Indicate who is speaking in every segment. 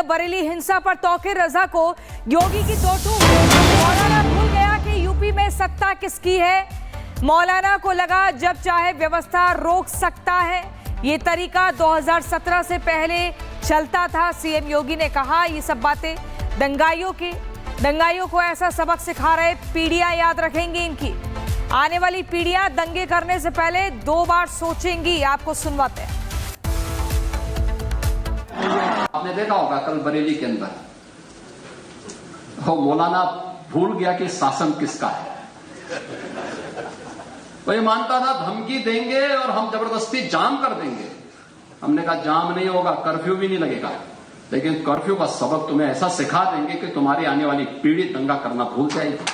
Speaker 1: बरेली हिंसा पर तौकीर रजा को योगी की टोटू। मौलाना भूल गया कि यूपी में सत्ता किसकी है। मौलाना को लगा जब चाहे व्यवस्था रोक सकता है। ये तरीका 2017 से पहले चलता था। सीएम योगी ने कहा ये सब बातें दंगाइयों को ऐसा सबक सिखा रहे पीढ़ियां याद रखेंगी। इनकी आने वाली पीढ़ियां दंगे करने से पहले 2 बार सोचेंगी। आपको सुनवाते हैं।
Speaker 2: आपने देखा होगा कल बरेली के अंदर मौलाना भूल गया कि शासन किसका है। वो ये मानता था धमकी देंगे और हम जबरदस्ती जाम कर देंगे। हमने कहा जाम नहीं होगा, कर्फ्यू भी नहीं लगेगा, लेकिन कर्फ्यू का सबक तुम्हें ऐसा सिखा देंगे कि तुम्हारी आने वाली पीढ़ी दंगा करना भूल जाएगी।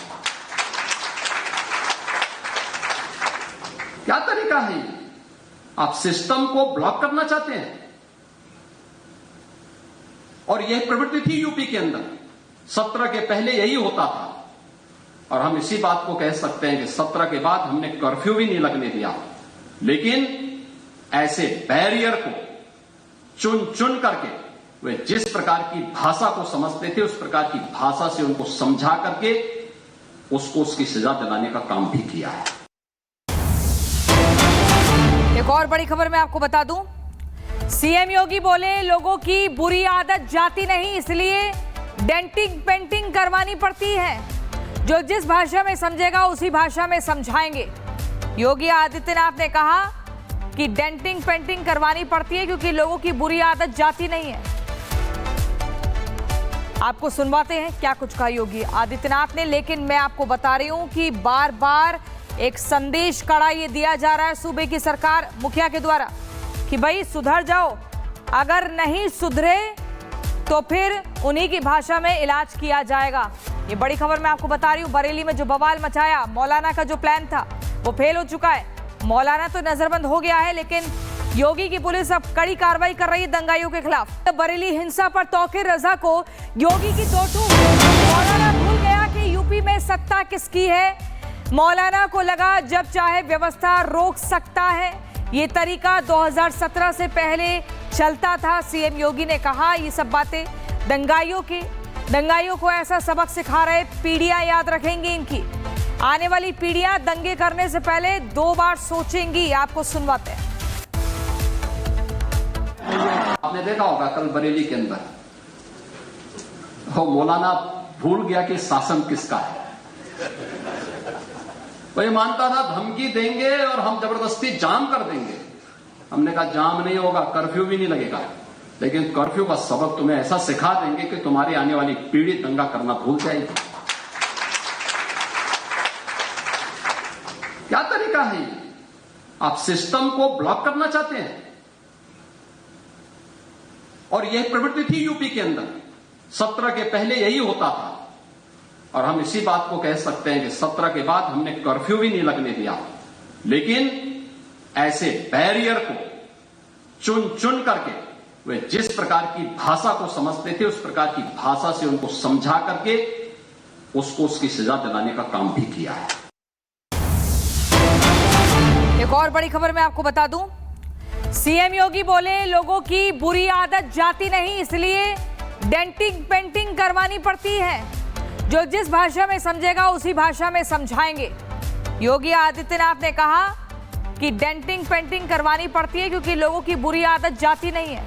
Speaker 2: क्या तरीका है ये? आप सिस्टम को ब्लॉक करना चाहते हैं। और यह प्रवृत्ति थी यूपी के अंदर। 17 के पहले यही होता था और हम इसी बात को कह सकते हैं कि 17 के बाद हमने कर्फ्यू भी नहीं लगने दिया, लेकिन ऐसे बैरियर को चुन चुन करके वे जिस प्रकार की भाषा को समझते थे उस प्रकार की भाषा से उनको समझा करके उसको उसकी सजा दिलाने का काम भी किया है।
Speaker 1: एक और बड़ी खबर मैं आपको बता दूं, सीएम योगी बोले लोगों की बुरी आदत जाती नहीं, इसलिए डेंटिंग पेंटिंग करवानी पड़ती है। जो जिस भाषा में समझेगा उसी भाषा में समझाएंगे। योगी आदित्यनाथ ने कहा कि डेंटिंग पेंटिंग करवानी पड़ती है क्योंकि लोगों की बुरी आदत जाती नहीं है। आपको सुनवाते हैं क्या कुछ कहा योगी आदित्यनाथ ने, लेकिन मैं आपको बता रही हूं कि बार बार एक संदेश कड़ा ये दिया जा रहा है सूबे की सरकार मुखिया के द्वारा कि भाई सुधर जाओ, अगर नहीं सुधरे तो फिर उन्हीं की भाषा में इलाज किया जाएगा। ये बड़ी खबर मैं आपको बता रही हूँ। बरेली में जो बवाल मचाया, मौलाना का जो प्लान था वो फेल हो चुका है। मौलाना तो नजरबंद हो गया है, लेकिन योगी की पुलिस अब कड़ी कार्रवाई कर रही है दंगाइयों के खिलाफ। बरेली हिंसा पर तौकीर रजा को योगी की टोटू। मौलाना भूल गया कि यूपी में सत्ता किसकी है। मौलाना को लगा जब चाहे व्यवस्था रोक सकता है। ये तरीका 2017 से पहले चलता था। सीएम योगी ने कहा ये सब बातें दंगाइयों को ऐसा सबक सिखा रहे पीढ़ियां याद रखेंगी। इनकी आने वाली पीढ़ियां दंगे करने से पहले 2 बार सोचेंगी। आपको सुनवाते हैं।
Speaker 2: आपने देखा होगा कल बरेली के अंदर मौलाना भूल गया कि शासन किसका है। वो ये मानता था धमकी देंगे और हम जबरदस्ती जाम कर देंगे। हमने कहा जाम नहीं होगा, कर्फ्यू भी नहीं लगेगा, लेकिन कर्फ्यू का सबक तुम्हें ऐसा सिखा देंगे कि तुम्हारी आने वाली पीढ़ी दंगा करना भूल जाएगी। क्या तरीका है ये? आप सिस्टम को ब्लॉक करना चाहते हैं। और यह प्रवृत्ति थी यूपी के अंदर। 17 के पहले यही होता था और हम इसी बात को कह सकते हैं कि 17 के बाद हमने कर्फ्यू भी नहीं लगने दिया, लेकिन ऐसे बैरियर को चुन चुन करके वे जिस प्रकार की भाषा को समझते थे उस प्रकार की भाषा से उनको समझा करके उसको उसकी सजा दिलाने का काम भी किया है।
Speaker 1: एक और बड़ी खबर मैं आपको बता दूं, सीएम योगी बोले लोगों की बुरी आदत जाती नहीं, इसलिए डेंटिंग पेंटिंग करवानी पड़ती है। जो जिस भाषा में समझेगा उसी भाषा में समझाएंगे। योगी आदित्यनाथ ने कहा कि डेंटिंग पेंटिंग करवानी पड़ती है क्योंकि लोगों की बुरी आदत जाती नहीं है।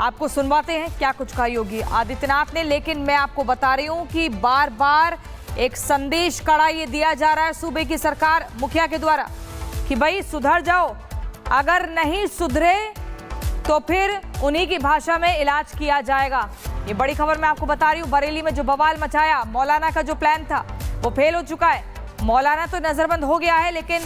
Speaker 1: आपको सुनवाते हैं क्या कुछ कहा योगी आदित्यनाथ ने, लेकिन मैं आपको बता रही हूं कि बार बार एक संदेश कड़ा ये दिया जा रहा है सूबे की सरकार मुखिया के द्वारा कि भाई सुधर जाओ, अगर नहीं सुधरे तो फिर उन्हीं की भाषा में इलाज किया जाएगा। ये बड़ी खबर मैं आपको बता रही हूँ। बरेली में जो बवाल मचाया, मौलाना का जो प्लान था वो फेल हो चुका है। मौलाना तो नजरबंद हो गया है, लेकिन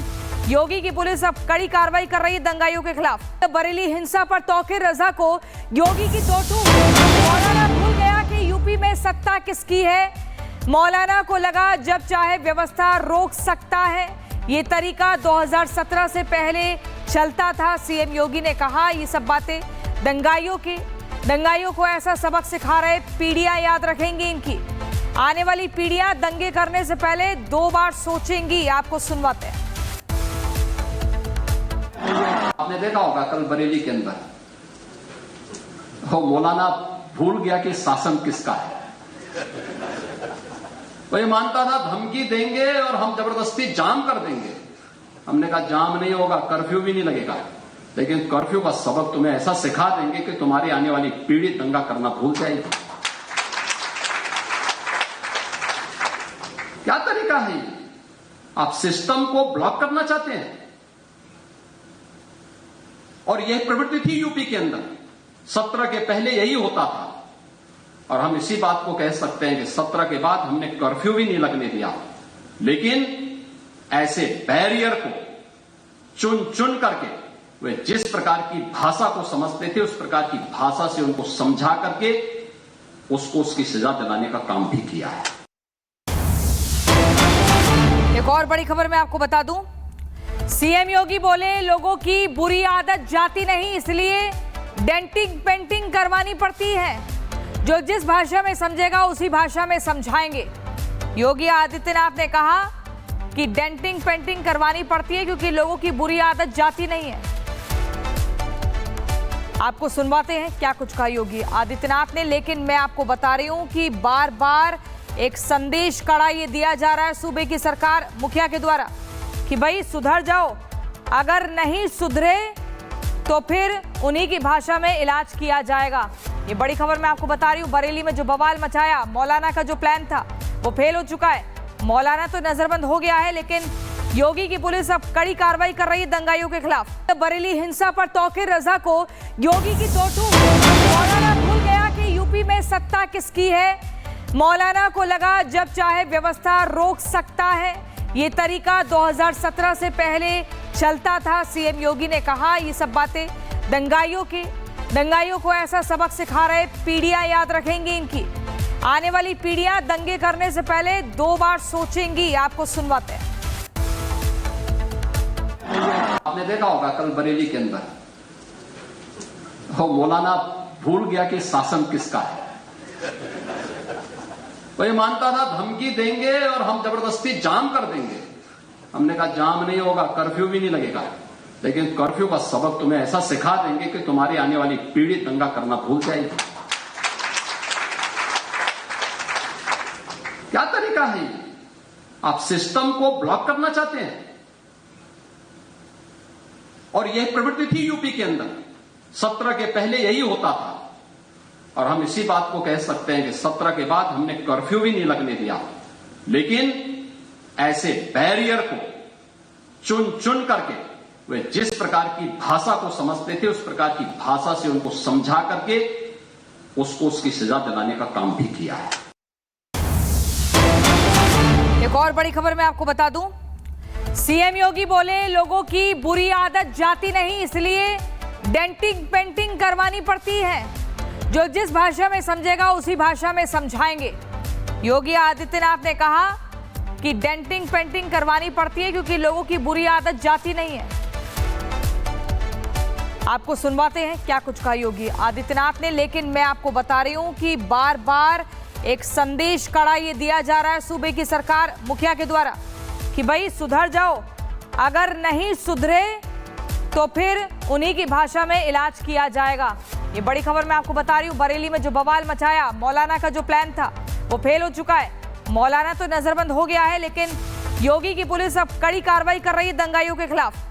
Speaker 1: योगी की पुलिस अब कड़ी कार्रवाई कर रही है दंगाइयों के खिलाफ। बरेली हिंसा पर तौकीर रजा को योगी की टोटू। मौलाना भूल गया कि यूपी में सत्ता किसकी है। मौलाना को लगा जब चाहे व्यवस्था रोक सकता है। ये तरीका 2017 से पहले चलता था। सीएम योगी ने कहा ये सब बातें दंगाइयों को ऐसा सबक सिखा रहे पीढ़ियां याद रखेंगी। इनकी आने वाली पीढ़ियां दंगे करने से पहले 2 बार सोचेंगी। आपको सुनवाते हैं।
Speaker 2: आपने देखा होगा कल बरेली के अंदर वो मौलाना भूल गया कि शासन किसका है। वो ये मानता था धमकी देंगे और हम जबरदस्ती जाम कर देंगे। हमने कहा जाम नहीं होगा, कर्फ्यू भी नहीं लगेगा, लेकिन कर्फ्यू का सबक तुम्हें ऐसा सिखा देंगे कि तुम्हारी आने वाली पीढ़ी दंगा करना भूल जाएगी। क्या तरीका है ये? आप सिस्टम को ब्लॉक करना चाहते हैं। और यह प्रवृत्ति थी यूपी के अंदर, 17 के पहले यही होता था। और हम इसी बात को कह सकते हैं कि 17 के बाद हमने कर्फ्यू भी नहीं लगने दिया, लेकिन ऐसे बैरियर को चुन चुन करके वे जिस प्रकार की भाषा को समझते थे उस प्रकार की भाषा से उनको समझा करके उसको उसकी सजा दिलाने का काम भी किया है।
Speaker 1: एक और बड़ी खबर मैं आपको बता दूं, सीएम योगी बोले लोगों की बुरी आदत जाती नहीं, इसलिए डेंटिंग पेंटिंग करवानी पड़ती है। जो जिस भाषा में समझेगा उसी भाषा में समझाएंगे। योगी आदित्यनाथ ने कहा कि डेंटिंग पेंटिंग करवानी पड़ती है क्योंकि लोगों की बुरी आदत जाती नहीं है। आपको सुनवाते हैं क्या कुछ कहा योगी आदित्यनाथ ने, लेकिन मैं आपको बता रही हूं कि बार बार एक संदेश कड़ा ये दिया जा रहा है सूबे की सरकार मुखिया के द्वारा कि भाई सुधर जाओ, अगर नहीं सुधरे तो फिर उन्हीं की भाषा में इलाज किया जाएगा। ये बड़ी खबर मैं आपको बता रही हूँ। बरेली में जो बवाल मचाया, मौलाना का जो प्लान था वो फेल हो चुका है। मौलाना तो नजरबंद हो गया है, लेकिन योगी की पुलिस अब कड़ी कार्रवाई कर रही है दंगाइयों के खिलाफ। बरेली हिंसा पर तौकीर रजा को योगी की तोटू। मौलाना भूल गया कि यूपी में सत्ता किसकी है। मौलाना को लगा जब चाहे व्यवस्था रोक सकता है। ये तरीका 2017 से पहले चलता था। सीएम योगी ने कहा ये सब बातें दंगाइयों को ऐसा सबक सिखा रहे, पीढ़ियां याद रखेंगी इनकी। आने वाली पीढ़ियां दंगे करने से पहले 2 बार सोचेंगी। आपको सुनवाते हैं।
Speaker 2: आपने देखा होगा कल बरेली के अंदर वो मौलाना भूल गया कि शासन किसका है। वो ये मानता था धमकी देंगे और हम जबरदस्ती जाम कर देंगे। हमने कहा जाम नहीं होगा, कर्फ्यू भी नहीं लगेगा, लेकिन कर्फ्यू का सबक तुम्हें ऐसा सिखा देंगे कि तुम्हारी आने वाली पीढ़ी दंगा करना भूल जाएगी। क्या तरीका है ये? आप सिस्टम को ब्लॉक करना चाहते हैं। और यह प्रवृत्ति थी यूपी के अंदर, 17 के पहले यही होता था। और हम इसी बात को कह सकते हैं कि 17 के बाद हमने कर्फ्यू भी नहीं लगने दिया, लेकिन ऐसे बैरियर को चुन चुन करके वे जिस प्रकार की भाषा को समझते थे उस प्रकार की भाषा से उनको समझा करके उसको उसकी सजा दिलाने का काम भी किया है।
Speaker 1: एक और बड़ी खबर मैं आपको बता दूं, सीएम योगी बोले लोगों की बुरी आदत जाती नहीं, इसलिए डेंटिंग पेंटिंग करवानी पड़ती है। जो जिस भाषा में समझेगा उसी भाषा में समझाएंगे। योगी आदित्यनाथ ने कहा कि डेंटिंग पेंटिंग करवानी पड़ती है क्योंकि लोगों की बुरी आदत जाती नहीं है। आपको सुनवाते हैं क्या कुछ कहा योगी आदित्यनाथ ने, लेकिन मैं आपको बता रही हूं कि बार बार एक संदेश कड़ा ये दिया जा रहा है सूबे की सरकार मुखिया के द्वारा कि भाई सुधर जाओ, अगर नहीं सुधरे तो फिर उन्हीं की भाषा में इलाज किया जाएगा। ये बड़ी खबर मैं आपको बता रही हूँ। बरेली में जो बवाल मचाया, मौलाना का जो प्लान था वो फेल हो चुका है। मौलाना तो नजरबंद हो गया है, लेकिन योगी की पुलिस अब कड़ी कार्रवाई कर रही है दंगाइयों के खिलाफ।